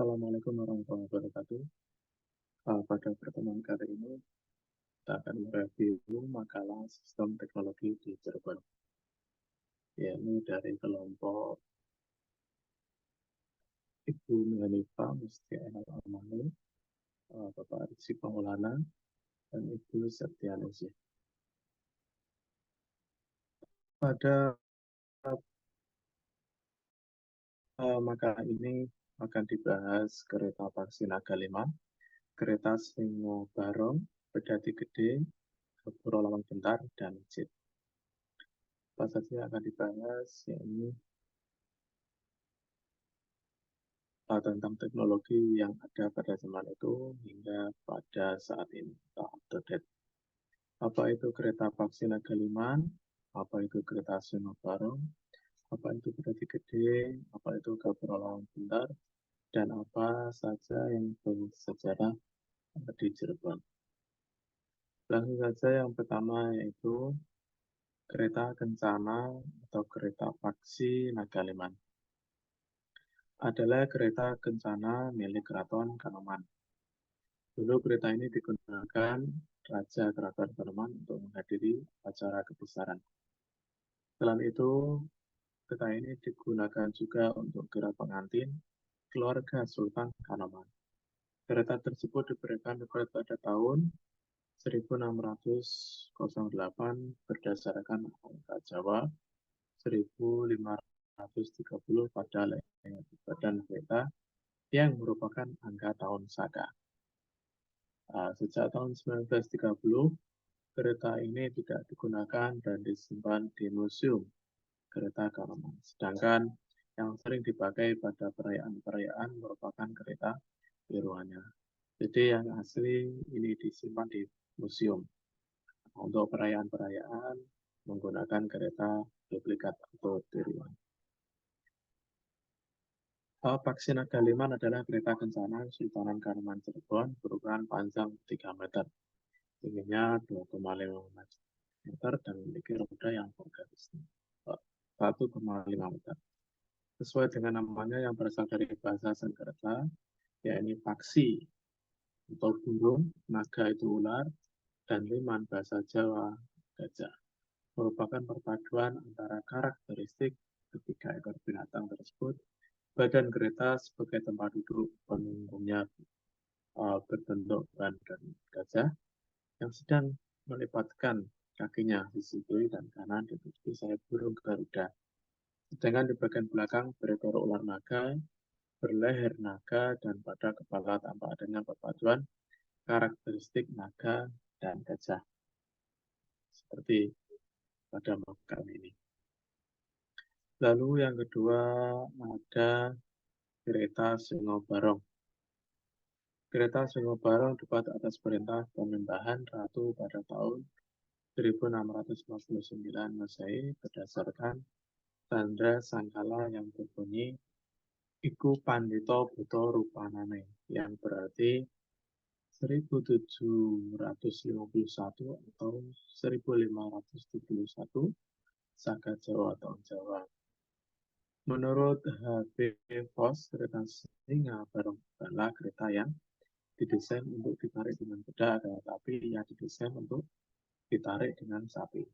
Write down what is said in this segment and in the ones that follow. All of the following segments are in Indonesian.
Assalamualaikum warahmatullahi wabarakatuh. Pada pertemuan kali ini, kita akan mereview makalah sistem teknologi di Cirebon, yakni dari kelompok Ibu Hanifah Mustianal Almani, Bapak Rizky Maulana, dan Ibu Septianusi. Pada makalah ini akan dibahas kereta Paksi Naga 5, kereta Singo Barong, Pedati Gede, Gapura Lawang Bentar, dan JIT. Apa saja yang akan dibahas, yakni tentang teknologi yang ada pada zaman itu hingga pada saat ini atau up to date. Apa itu kereta Paksi Naga 5, apa itu kereta Singo Barong, apa itu Pedati Gede, apa itu Gapura Lawang Bentar, dan apa saja yang bersejarah di Cirebon. Langsung saja yang pertama yaitu kereta Kencana atau kereta Paksi Naga 5. Adalah kereta Kencana milik Keraton Kanoman. Dulu kereta ini digunakan Raja Keraton Kanoman untuk menghadiri acara kebesaran. Selain itu, kereta ini digunakan juga untuk gerak pengantin keluarga Sultan Kanoman. Kereta tersebut diberikan pada tahun 1608 berdasarkan angka Jawa 1530 pada badan kereta yang merupakan angka tahun Saka. Sejak tahun 1930, kereta ini tidak digunakan dan disimpan di Museum Kereta Kanoman. Sedangkan yang sering dipakai pada perayaan-perayaan merupakan kereta tiruannya. Jadi yang asli ini disimpan di museum. Untuk perayaan-perayaan menggunakan kereta duplikat atau tiruan. Paksi Naga 5 adalah kereta kencana Sultanan Kanoman Cirebon berukuran panjang 3 meter. Tingginya 2,5 meter dan memiliki roda yang bergaris 1,5 meter. Sesuai dengan namanya yang berasal dari bahasa Sanskerta, yakni paksi atau burung, naga itu ular, dan liman bahasa Jawa gajah. Merupakan perpaduan antara karakteristik ketiga ekor binatang tersebut. Badan kereta sebagai tempat duduk penunggungnya berbentuk ban dan gajah yang sedang melipatkan kakinya sisi kiri dan kanan ditutupi sayap burung Garuda. Sedangkan di bagian belakang berekor ular naga, berleher naga, dan pada kepala tanpa adanya perpaduan karakteristik naga dan gajah. Seperti pada makam ini. Lalu yang kedua ada kereta Singo Barong. Kereta Singo Barong dibuat atas perintah pemerintahan Ratu pada tahun 1649 Masehi berdasarkan tanda sangkala yang berbunyi Iku Pandito Buto Rupanane, yang berarti 1751 atau 1571 Saka Jawa atau Jawa. Menurut H.B. Voss, kereta Singa Barong adalah kereta yang didesain untuk ditarik dengan kuda, tetapi yang didesain untuk ditarik dengan sapi.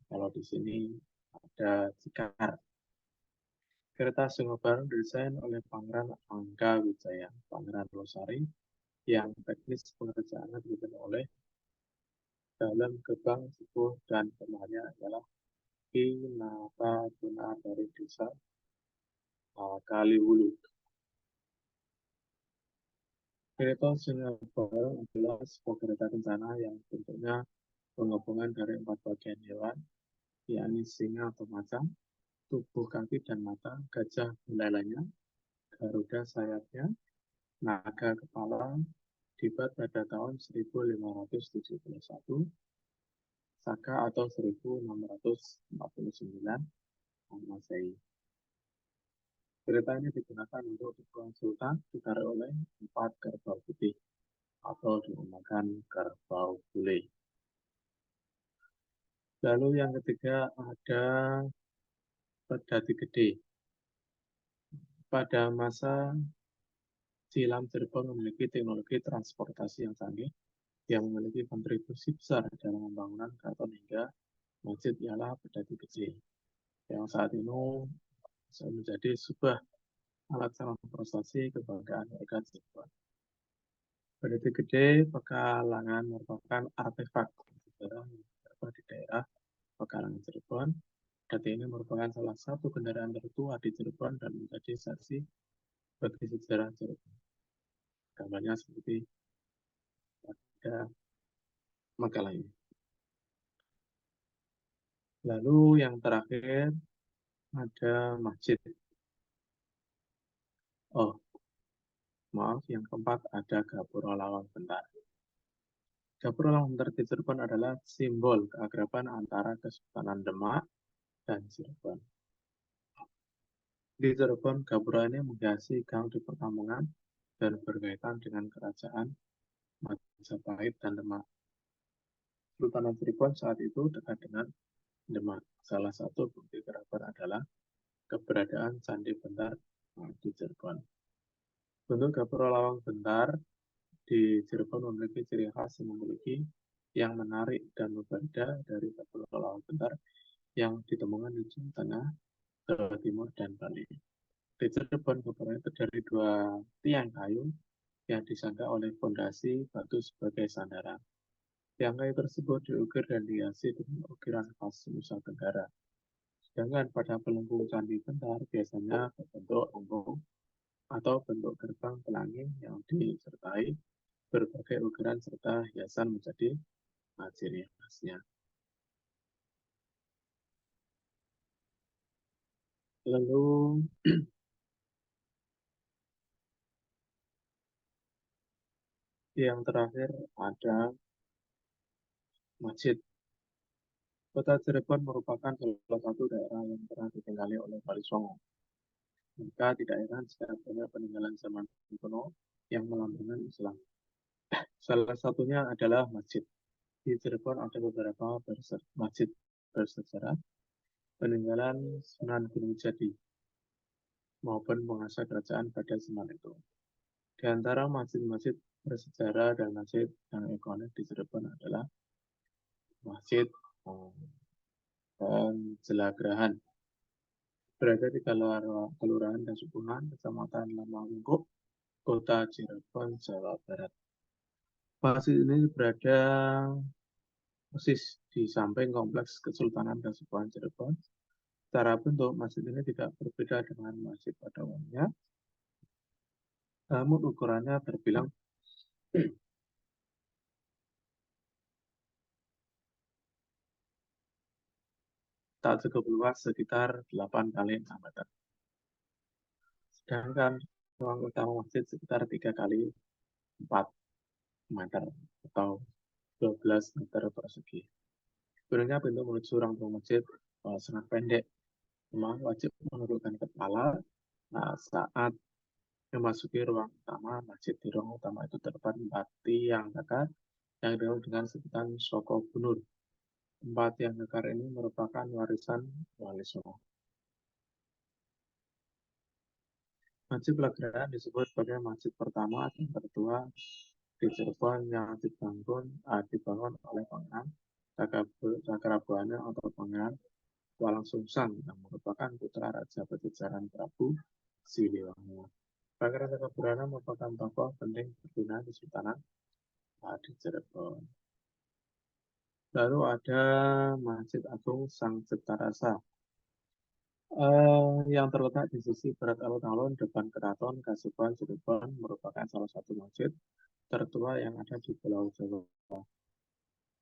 Kalau di sini ada Cikar. Kereta Singo Barong didesain oleh Pangeran Angga Wijaya, Pangeran Losari, yang teknis pengerjaannya dipimpin oleh dalam gerbang sepuh dan pemainnya adalah Ki Nata Guna dari desa Kaliwulu. Kereta Singa Barong adalah sebuah kereta kencana yang bentuknya penggabungan dari 4 bagian hewan, yakni singa atau macan, tubuh kaki dan mata, gajah belalainya, garuda sayapnya, naga kepala, dibuat pada tahun 1571, Saka atau 1649 Masehi. Kereta ini digunakan untuk tujuan sultan ditarik oleh 4 kerbau putih atau dinamakan kerbau bule. Lalu yang ketiga ada Pedati Gede. Pada masa Cilam Cirebon memiliki teknologi transportasi yang canggih yang memiliki kontribusi besar dalam pembangunan keraton hingga masjid ialah Pedati Kecil yang saat ini menjadi sebuah alat sangat prestasi kebanggaan warga Cirebon. Pedati Gede Pekalongan merupakan artefak sejarah yang terdapat di daerah Pekalongan Cirebon. Pedati ini merupakan salah satu kendaraan tertua di Cirebon dan menjadi saksi bagi sejarah Cirebon. Gambarnya seperti pada makalah ini. Lalu yang terakhir ada masjid. Oh, maaf, yang keempat ada Gapura Lawang Bentar. Gapura Lawang Bentar di Cirebon adalah simbol keakraban antara Kesultanan Demak dan Cirebon. Di Cirebon, Gapura ini menghiasi gang di perkampungan dan berkaitan dengan kerajaan Majapahit dan Demak. Kesultanan Cirebon saat itu dekat dengan Demak. Salah satu bukti kerabat adalah keberadaan Candi Bentar di Cirebon. Bentuk Gapura Lawang Bentar di Cirebon memiliki ciri khas yang menarik dan berbeda dari Gapura Lawang Bentar yang ditemukan di Jawa Tengah, Jawa Timur, dan Bali. Di Cirebon, Gapura itu dari 2 tiang kayu yang disangga oleh fondasi batu sebagai sandaran. Tiang kayu tersebut diukir dan dihiasi dengan ukiran khas Nusa Tenggara. Sedangkan pada pelengkung Candi Bentar biasanya berbentuk embung atau bentuk gerbang pelangi yang disertai berbagai ukiran serta hiasan menjadi ciri khasnya. Lalu yang terakhir ada masjid. Kota Cirebon merupakan salah satu daerah yang pernah ditinggali oleh Wali Songo. Maka tidak heran jika banyak peninggalan zaman kuno yang melambangkan Islam. Salah satunya adalah masjid. Di Cirebon ada beberapa masjid bersejarah peninggalan Sunan Gunung Jati maupun penguasa kerajaan pada zaman itu. Di antara masjid-masjid bersejarah dan masjid yang ikonik di Cirebon adalah Masjid Jelagrahan, berada di Kelurahan Kasupuhan, Kecamatan Lamangungkup, Kota Cirebon, Jawa Barat. Masjid ini berada persis di samping kompleks Kesultanan Kasupuhan Cirebon. Secara bentuk, masjid ini tidak berbeda dengan masjid pada umumnya, namun ukurannya terbilang tak cukup luas, sekitar 8 kali 6 meter. Sedangkan ruang utama masjid sekitar 3 kali 4 meter atau 12 meter persegi. Sebenarnya pintu menuju ruang masjid sangat pendek. Memang wajib menundukkan kepala saat memasuki ruang utama masjid. Di ruang utama itu terdapat 4 tiang kekar yang dibangun dengan sebutan Soko Bunur. 4 tiang kekar ini merupakan warisan Wali Songo. Masjid Pelageran disebut sebagai masjid pertama dan tertua di Cirebon yang dibangun oleh Pangeran Cakrabuana atau Pangeran Walang Sungsang yang merupakan putra Raja Pajajaran Prabu Siliwangi. Pangeran Cakrabuana merupakan tokoh penting pembina Kesultanan di Cirebon. Lalu ada Masjid Agung Sang Cipta Rasa yang terletak di sisi barat alun-alun depan Keraton Kasupan Cirebon, merupakan salah satu masjid tertua yang ada di Pulau Jawa.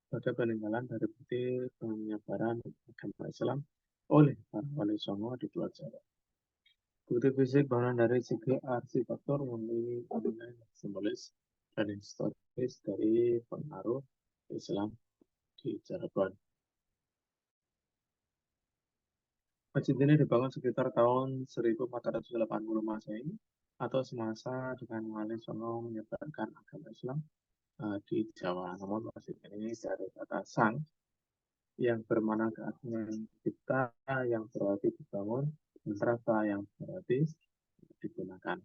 Pada peninggalan dari bukti penyebaran agama Islam oleh para Wali Songo di Pulau Jawa. Bukti fisik bangunan dari segi arsitektur memiliki nilai simbolis dan historis dari pengaruh Islam di Cirebon. Masjid ini dibangun sekitar tahun 1480 Masehi atau semasa dengan Wali Songo menyebarkan agama Islam di Jawa. Namun masjid ini dari kata sang yang bermakna keagungan cipta yang berarti dibangun, dan rasa yang berarti digunakan.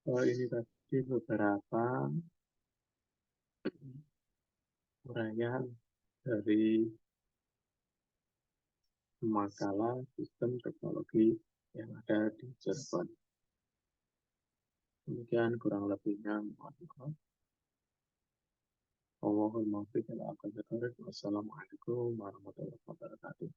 Ini tadi beberapa uraian dari makalah sistem teknologi yang ada di Cirebon. Demikian kurang lebihnya, mohon maaf. Wassalamualaikum warahmatullahi wabarakatuh.